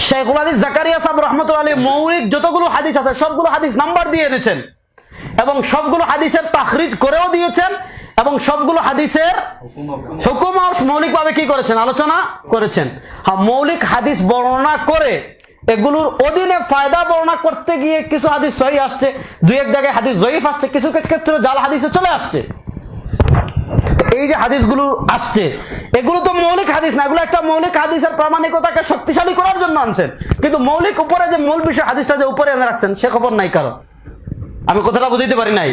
শেখুল হাদিস জাকারিয়া সাহেব রহমতুল্লাহ আলাইহি মৌলিক যতগুলো হাদিস আছে সবগুলো হাদিস নাম্বার দিয়ে এনেছেন এবং সবগুলো হাদিসের তাখরিজ করেও দিয়েছেন এবং সবগুলো হাদিসের হুকুম মৌলিকভাবে কি করেছেন, আলোচনা করেছেন। হ্যাঁ, মৌলিক হাদিস বর্ণনা করে এগুলোর অধীনে ফায়দা বর্ণনা করতে গিয়ে কিছু হাদিস সহি আসছে, দুই এক জায়গায় হাদিস জয়ীফ আসছে, কিছু ক্ষেত্রে জাল হাদিসে চলে আসছে। এই যে হাদিসগুলো আসছে এগুলো তো মৌলিক হাদিস না, এগুলো একটা মৌলিক হাদিসের প্রামাণিকতাকে শক্তিশালী করার জন্য আনছেন, কিন্তু মৌলিক উপরে যে মূল বিষয় হাদিসটা যে উপরে এনে রাখছেন সে খবর নাই কারণ। আমি কথাটা বুঝাইতে পারি নাই।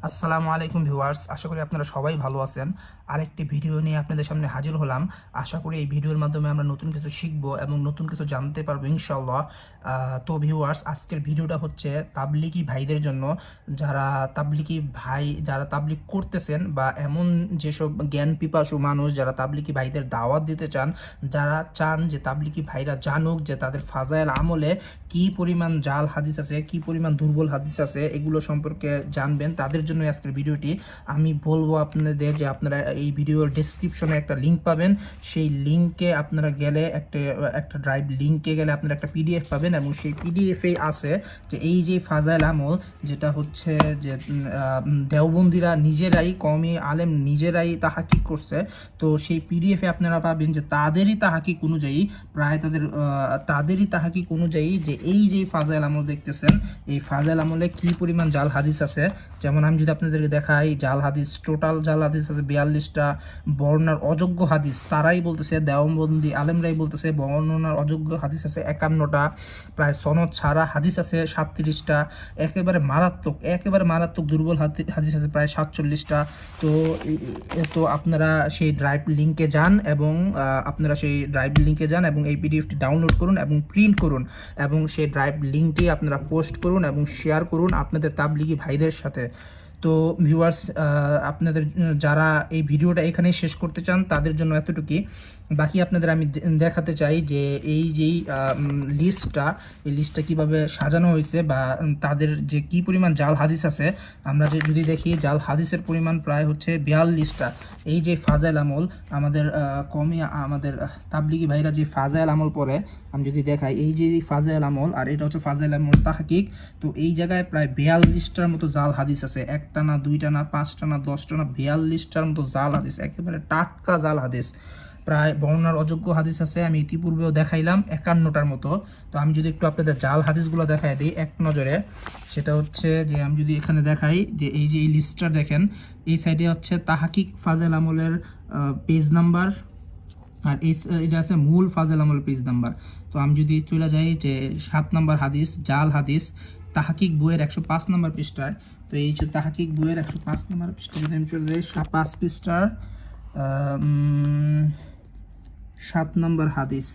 আসসালামু আলাইকুম ভিউয়ার্স, আশা করি আপনারা সবাই ভালো আছেন। আরেকটি ভিডিও নিয়ে আপনাদের সামনে হাজির হলাম। আশা করি এই ভিডিওর মাধ্যমে আমরা নতুন কিছু শিখবো এবং নতুন কিছু জানতে পারবো ইনশাআল্লাহ। তো ভিউয়ার্স, আজকের ভিডিওটা হচ্ছে তাবলিগি ভাইদের জন্য, যারা তাবলিগ করতেছেন বা এমন যেসব জ্ঞান পিপাসু মানুষ যারা তাবলিগি ভাইদের দাওয়াত দিতে চান, যারা চান যে তাবলিগি ভাইরা জানুক যে তাদের ফাজাইল আমলে কি পরিমাণ জাল হাদিস আছে, কি পরিমাণ দুর্বল হাদিস আছে, এগুলো সম্পর্কে জানবেন, তাদের জন্য আজকের ভিডিওটি। আমি বলবো আপনাদের যে আপনারা এই ভিডিওর ডেসক্রিপশনে একটা লিঙ্ক পাবেন, সেই লিঙ্কে আপনারা গেলে একটা ড্রাইভ লিঙ্কে গেলে আপনারা একটা পিডিএফ পাবেন এবং সেই পিডিএফে আছে যে এই যে ফাজাইল আমল, যেটা হচ্ছে যে দেওবন্দিরা নিজেরাই, কওমি আলেম নিজেরাই তাহাকিক করছে। তো সেই পিডিএফে আপনারা পাবেন যে তাদেরই তাহাকিক অনুযায়ী, প্রায় তাদেরই তাহাকিক অনুযায়ী যে এই যে ফাজাইল আমল দেখতেছেন, এই ফাজাইল আমলে কি পরিমাণ জাল হাদিস আছে। যেমন আমি যদি আপনাদেরকে দেখাই, জাল হাদিস, টোটাল জাল হাদিস আছে 42টা, বর্ণনার অযোগ্য হাদিস তারাই বলতেছে, দেওবন্দি আলেমরাই বলতেছে বর্ণনার অযোগ্য হাদিস আছে 51টা, প্রায় সনদ ছাড়া হাদিস আছে 37টা, একেবারে মারাত্মক দুর্বল হাদিস আছে প্রায় 47টা। তো আপনারা সেই ড্রাইভ লিঙ্কে যান এবং এই পিডিএফটি ডাউনলোড করুন এবং প্রিন্ট করুন এবং সেই ড্রাইভ লিঙ্কটি আপনারা পোস্ট করুন এবং শেয়ার করুন আপনাদের তাবলিগি ভাইদের সাথে। তো ভিউয়ার্স, আপনাদের যারা এই ভিডিওটা এখানেই শেষ করতে চান তাদের জন্য এতটুকুই। বাকি আপনাদের আমি দেখাতে চাই যে এই যেই লিস্টটা কিভাবে সাজানো হয়েছে বা তাদের যে কি পরিমাণ জাল হাদিস আছে। আমরা যদি দেখি, জাল হাদিসের পরিমাণ প্রায় হচ্ছে 42টা। এই যে ফাজাইল আমল, আমাদের তাবলিগি ভাইরা যে ফাজাইল আমল পড়ে, আমি যদি দেখাই, এই যে ফাজাইল আমল আর এটা হচ্ছে ফাজাইল আমল তাহকিক, তো এই জায়গায় প্রায় 42টার মতো জাল হাদিস আছে। একটা না, দুইটা না, 5টা না, 10টা না, 42টার মতো জাল হাদিস, একেবারে টাটকা জাল হাদিস। প্রায় বর্ণনার অযোগ্য হাদিস আছে, আমি ইতিপূর্বেও দেখাইলাম 51টার মতো। তো আমি যদি একটু আপনাদের জাল হাদিসগুলো দেখাই দিই এক নজরে, সেটা হচ্ছে যে আমি যদি এখানে দেখাই যে এই যে এই লিস্টটা দেখেন, এই সাইডে হচ্ছে তাহাকিক ফাজাইল আমলের পেজ নাম্বার, আর এটা আছে মূল ফাজাইল আমলের পেজ নাম্বার। তো আমি যদি চলে যাই যে 7 নম্বর হাদিস, জাল হাদিস, তাহাকিক বইয়ের 105 নম্বর পৃষ্ঠায়। তো এই যে তাহাকিক বইয়ের 105 নম্বর পৃষ্ঠায় যদি আমি চলে যাই, 5 পৃষ্ঠার 7 নম্বর হাদিস,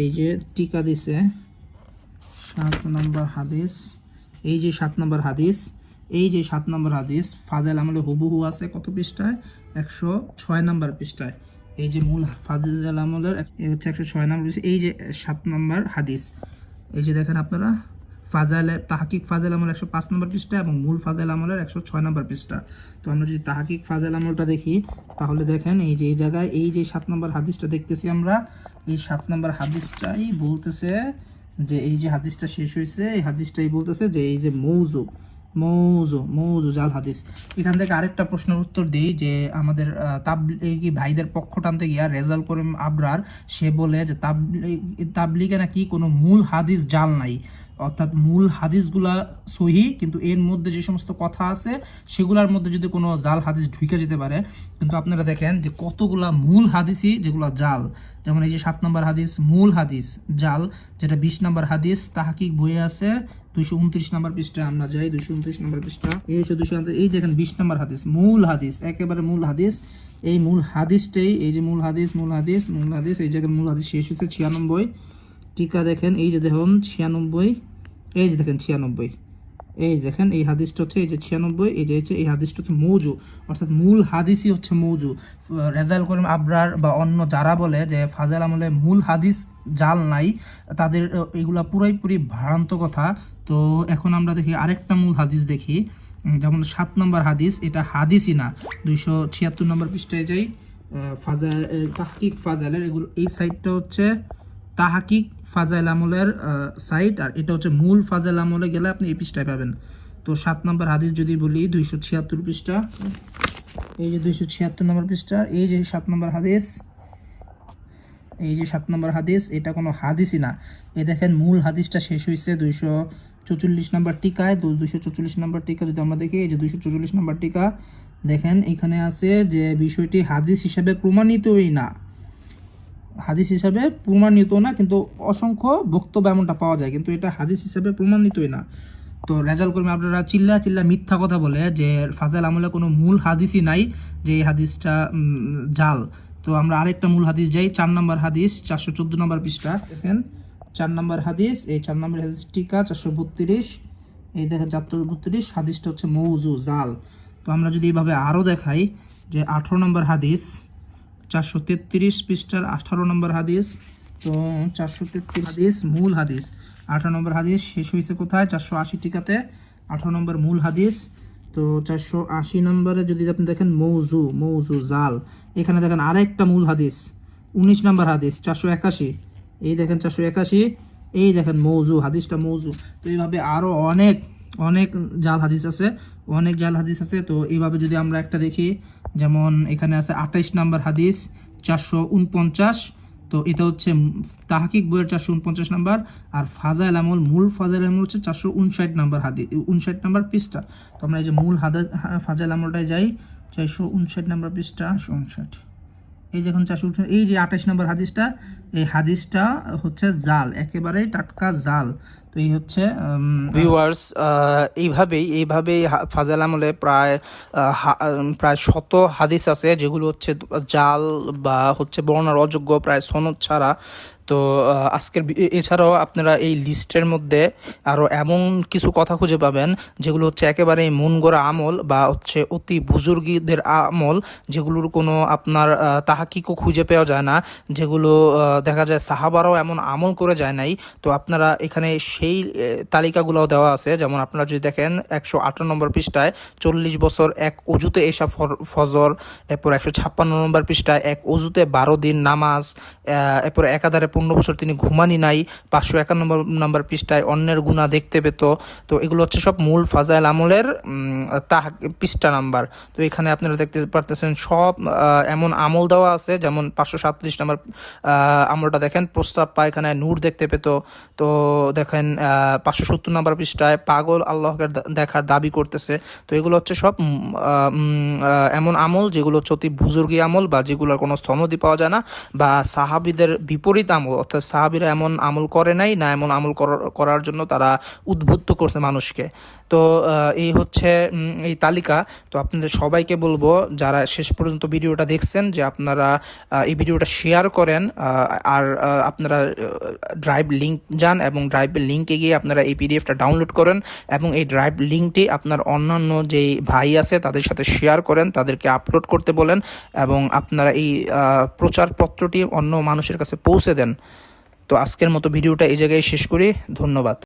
এই যে টিকা দিছে 7 নম্বর হাদিস, এই যে 7 নম্বর হাদিস ফাজাইল আমলে হুবহু আছে কত পৃষ্ঠায়, 106 নম্বর পৃষ্ঠায়। এই যে মূল ফাজাইল আমলের হচ্ছে 106 নম্বর, এই যে 7 নম্বর হাদিস, এই যে দেখেন আপনারা, তাহাকিক ফাজাইল আমল 105 নম্বর পৃষ্ঠা এবং মূল ফাজাইল আমলের 106 নম্বর পৃষ্ঠা। তো আমরা যদি তাহাকিক ফাজাইল আমলটা দেখি, তাহলে দেখেন এই যে এই জায়গায় এই যে 7 নম্বর হাদিসটা দেখতেছি আমরা, এই 7 নম্বর হাদিসটাই বলতেছে যে এই যে হাদিসটা শেষ হয়েছে, এই হাদিসটাই বলতেছে যে এই যে মৌজু জাল হাদিস। এখান থেকে আরেকটা প্রশ্নের উত্তর দিই যে আমাদের তাবলিগি ভাইদের পক্ষ টানতে গিয়া রেজাল করিম আবরার, সে বলে যে তাবলিগে নাকি কোনো মূল হাদিস জাল নাই, অর্থাৎ মূল হাদিসগুলা সহি, কিন্তু এর মধ্যে যে সমস্ত কথা আছে সেগুলোর মধ্যে যদি কোনো জাল হাদিস ঢুকে যেতে পারে। কিন্তু আপনারা দেখেন যে কতগুলা মূল হাদিসই যেগুলো জাল, যেমন এই যে 7 নম্বর হাদিস মূল হাদিস জাল, যেটা 20 নম্বর হাদিস তাহাকিক বইয়ে আছে 229 নম্বর পৃষ্ঠা। আমরা যাই 229 নম্বর পৃষ্ঠা, এই হচ্ছে 229, এই দেখেন 20 নম্বর হাদিস মূল হাদিস, একেবারে মূল হাদিস। এই মূল হাদিসটাই, এই যে মূল হাদিস, এই জায়গায় মূল হাদিস শেষ হয়েছে 96। টিকা দেখেন, এই যে দেখুন 96, এই যে দেখেন 96, এই দেখেন এই হাদিসটা হচ্ছে এই যে 96, এই যে এই হাদিসটা হচ্ছে মৌজু, অর্থাৎ মূল হাদিসই হচ্ছে মৌজু। রেজাল করিম আবরার বা অন্য যারা বলে যে ফাজাইল আমলে মূল হাদিস জাল নাই, তাদের এগুলা পুরোপুরি ভ্রান্ত কথা। তো এখন আমরা দেখি আরেকটা মূল হাদিস দেখি, যেমন 7 নম্বর হাদিস, এটা হাদিসই না, 276 নম্বর পৃষ্ঠায় যাই, তাহকিক ফাজাইলের, এগুলো এই সাইডটা হচ্ছে তাহাকিক ফাজাইল আমলের সাইট, আর এটা হচ্ছে মূল ফাজাইল আমলে গেলে আপনি এই পৃষ্ঠায় পাবেন। তো 7 নম্বর হাদিস যদি বলি 276 পৃষ্ঠা, এই যে 276 নম্বর পৃষ্ঠা, এই যে 7 নম্বর হাদিস, এই যে 7 নম্বর হাদিস, এটা কোনো হাদিসই না। এই দেখেন মূল হাদিসটা শেষ হয়েছে 244 নম্বর টিকায়। 244 নম্বর টিকা যদি আমরা দেখি, এই যে 244 নম্বর টিকা দেখেন, এখানে আছে যে বিষয়টি হাদিস হিসাবে প্রমাণিতই না, হাদিস হিসাবে প্রমাণিত না, কিন্তু অসংখ্য বক্তব্য এমনটা পাওয়া যায়, কিন্তু এটা হাদিস হিসাবে প্রমাণিতই না। তো রেজাল্ট করবে আপনারা চিল্লা মিথ্যা কথা বলে যে ফাজাইল আমলে কোনো মূল হাদিসই নাই, যে এই হাদিসটা জাল। তো আমরা আরেকটা মূল হাদিস যাই, 4 নম্বর হাদিস 414 নম্বর পৃষ্ঠা দেখেন, 4 নম্বর হাদিস, এই 4 নম্বর হাদিস টিকা 432, এই দেখেন 432 হাদিসটা হচ্ছে মৌজু, জাল। তো আমরা যদি এইভাবে আরও দেখাই যে 18 নম্বর হাদিস 433 পৃষ্ঠার 18 নম্বর হাদিস, তো 433 হাদিস মূল হাদিস, 18 নম্বর হাদিস শেষ হয়েছে কোথায়, 480 টিকাতে 18 নম্বর মূল হাদিস। তো 480 নম্বরে যদি আপনি দেখেন মৌজু জাল, এখানে দেখেন আরেকটা মূল হাদিস 19 নম্বর হাদিস 481, এই দেখেন 481, এই দেখেন মৌজু, হাদিসটা মৌজু। তো এইভাবে আরও অনেক জাল হাদিস আছে, অনেক জাল হাদিস আছে। তো এইভাবে যদি আমরা একটা দেখি, যেমন এখানে আছে 28 নম্বর হাদিস 449, তো এটা হচ্ছে তাহকিক বইয়ের 449 নম্বর, আর ফাজাইল আমল মূল ফাজাইল আমল হচ্ছে 459 নম্বর হাদিস, 59 নম্বর পৃষ্ঠা। তো আমরা এই যে মূল ফাজাইল আমলটায় যাই, 459 নম্বর পৃষ্ঠা 59, এই যখন 459, এই যে 28 নম্বর হাদিসটা, এই হাদিসটা হচ্ছে জাল, একেবারেই টাটকা জাল। তো এই হচ্ছে ভিউয়ার্স, এইভাবেই ফাজাইল আমলে প্রায় 100 হাদিস আছে যেগুলো হচ্ছে জাল বা হচ্ছে বর্ণনার অযোগ্য, প্রায় সনদ ছাড়া। তো আজকের এছাড়াও আপনারা এই লিস্টের মধ্যে আরও এমন কিছু কথা খুঁজে পাবেন যেগুলো হচ্ছে একেবারে মন গড়া আমল বা হচ্ছে অতি বুজুর্গীদের আমল, যেগুলোর কোনো আপনার তাহাকিকও খুঁজে পাওয়া যায় না, যেগুলো দেখা যায় সাহাবারাও এমন আমল করে যায় নাই। তো আপনারা এখানে সেই তালিকাগুলোও দেওয়া আছে, যেমন আপনারা যদি দেখেন 158 নম্বর পৃষ্ঠায় 40 বছর এক অজুতে এশা ফজর, এরপর 156 নম্বর পৃষ্ঠায় এক অজুতে 12 দিন নামাজ, এরপর একাধারে 15 বছর তিনি ঘুমানি নাই, 551 নম্বর পৃষ্ঠায় অন্যের গুনাহ দেখতে পেত। তো এগুলো হচ্ছে সব মূল ফাজাইল আমলের পৃষ্ঠা নাম্বার। তো এখানে আপনারা দেখতে পারতেছেন সব এমন আমল দেওয়া আছে, যেমন 537 নম্বর আমলটা দেখেন, প্রস্তাব পায়খানায় নূর দেখতে পেত। তো দেখেন 570 নম্বর পৃষ্ঠায় পাগল আল্লাহকে দেখার দাবি করতেছে। তো এগুলো হচ্ছে সব এমন আমল যেগুলো হচ্ছে অতি বুজুর্গী আমল, বা যেগুলোর কোনো সনদই পাওয়া যায় না, বা সাহাবীদের বিপরীত আমল, অর্থাৎ সাহাবীরা এমন আমল করে নাই, না এমন আমল করার জন্য তারা উদ্বুদ্ধ করছে মানুষকে। তো এই হচ্ছে এই তালিকা। তো আপনাদের সবাইকে বলবো যারা শেষ পর্যন্ত ভিডিওটা দেখছেন, যে আপনারা এই ভিডিওটা শেয়ার করেন, আর আপনারা ড্রাইভ লিঙ্ক যান এবং ড্রাইভের লিঙ্কে গিয়ে আপনারা এই পিডিএফটা ডাউনলোড করেন, এবং এই ড্রাইভ লিঙ্কটি আপনার অন্যান্য যেই ভাই আছে তাদের সাথে শেয়ার করেন, তাদেরকে আপলোড করতে বলেন, এবং আপনারা এই প্রচারপত্রটি অন্য মানুষের কাছে পৌঁছে দেন। তো আজকের মতো ভিডিওটা এই জায়গায় শেষ করি, ধন্যবাদ।